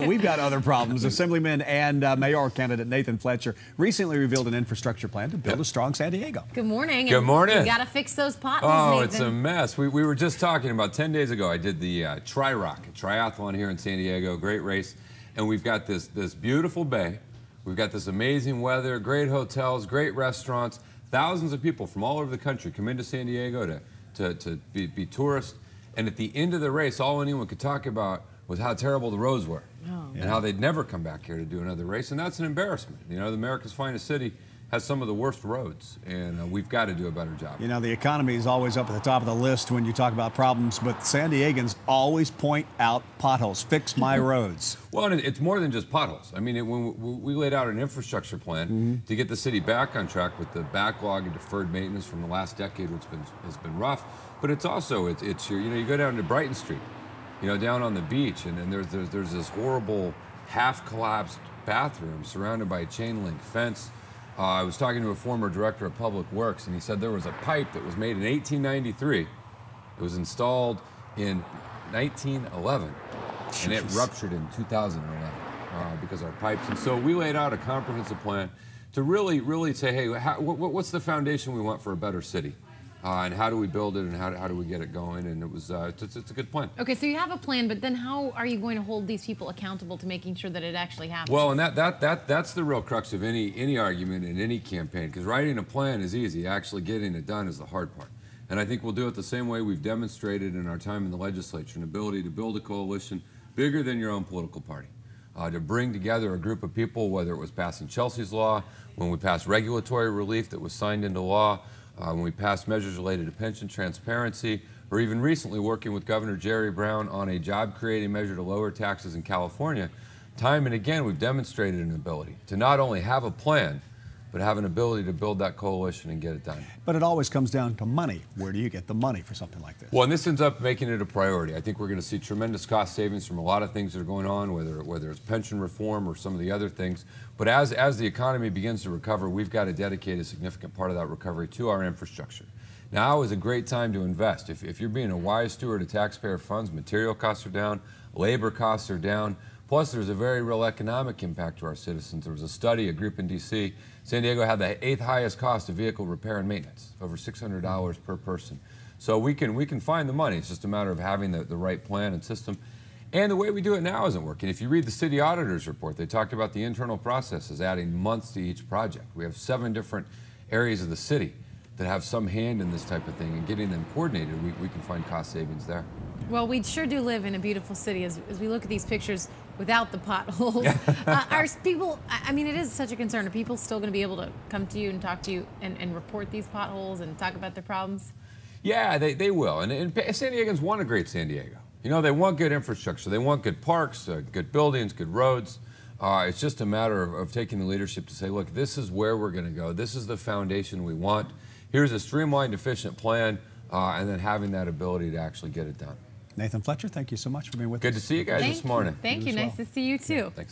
We've got other problems. Assemblyman and mayoral candidate Nathan Fletcher recently revealed an infrastructure plan to build a strong San Diego. Good morning. Good morning. You got to fix those potholes, Oh, Nathan. it's a mess. We were just talking about 10 days ago. I did the Tri-Rock, a triathlon here in San Diego, great race. And we've got this beautiful bay. We've got this amazing weather, great hotels, great restaurants. Thousands of people from all over the country come into San Diego to be tourists. And at the end of the race, all anyone could talk about was how terrible the roads were. And how they'd never come back here to do another race. And that's an embarrassment. You know, America's finest city has some of the worst roads, and we've got to do a better job. You know, the economy is always up at the top of the list when you talk about problems, but San Diegans always point out potholes. Fix my roads. Well, and it's more than just potholes. I mean, when we laid out an infrastructure plan to get the city back on track with the backlog and deferred maintenance from the last decade, which has been rough. But it's also, you go down to Brighton Street, you know, down on the beach, and there's this horrible half-collapsed bathroom surrounded by a chain link fence. I was talking to a former director of public works, and he said there was a pipe that was made in 1893. It was installed in 1911, and it ruptured in 2011 because our pipes. And so we laid out a comprehensive plan to really say, hey, what's the foundation we want for a better city? And how do we build it, and how do we get it going? And it was it's a good plan. Okay, so you have a plan, but then how are you going to hold these people accountable to making sure that it actually happens? Well, and that's the real crux of any argument in any campaign, because writing a plan is easy. Actually getting it done is the hard part. And I think we'll do it the same way we've demonstrated in our time in the legislature, an ability to build a coalition bigger than your own political party. To bring together a group of people, whether it was passing Chelsea's law, when we passed regulatory relief that was signed into law, when we passed measures related to pension transparency, or even recently working with Governor Jerry Brown on a job-creating measure to lower taxes in California. Time and again, we've demonstrated an ability to not only have a plan, but have an ability to build that coalition and get it done. But it always comes down to money. Where do you get the money for something like this? Well, and this ends up making it a priority. I think we're going to see tremendous cost savings from a lot of things that are going on, whether it's pension reform or some of the other things. But as the economy begins to recover, we've got to dedicate a significant part of that recovery to our infrastructure. Now is a great time to invest. If you're being a wise steward of taxpayer funds, material costs are down, labor costs are down. Plus, there's a very real economic impact to our citizens. There was a study, a group in D.C. San Diego had the 8th highest cost of vehicle repair and maintenance, over $600 per person. So we can find the money. It's just a matter of having the right plan and system. And the way we do it now isn't working. If you read the city auditor's report, they talked about the internal processes, adding months to each project. We have 7 different areas of the city that have some hand in this type of thing, and getting them coordinated, we can find cost savings there. Well, we sure do live in a beautiful city as we look at these pictures without the potholes. Are people, I mean, it is such a concern. Are people still going to be able to come to you and talk to you and report these potholes and talk about their problems? Yeah, they will. And San Diegans want a great San Diego. You know, they want good infrastructure. They want good parks, good buildings, good roads. It's just a matter of taking the leadership to say, look, this is where we're going to go. This is the foundation we want. Here's a streamlined, efficient plan, and then having that ability to actually get it done. Nathan Fletcher, thank you so much for being with us. Good to see you guys this morning. Thank you. Nice to see you too. Thanks.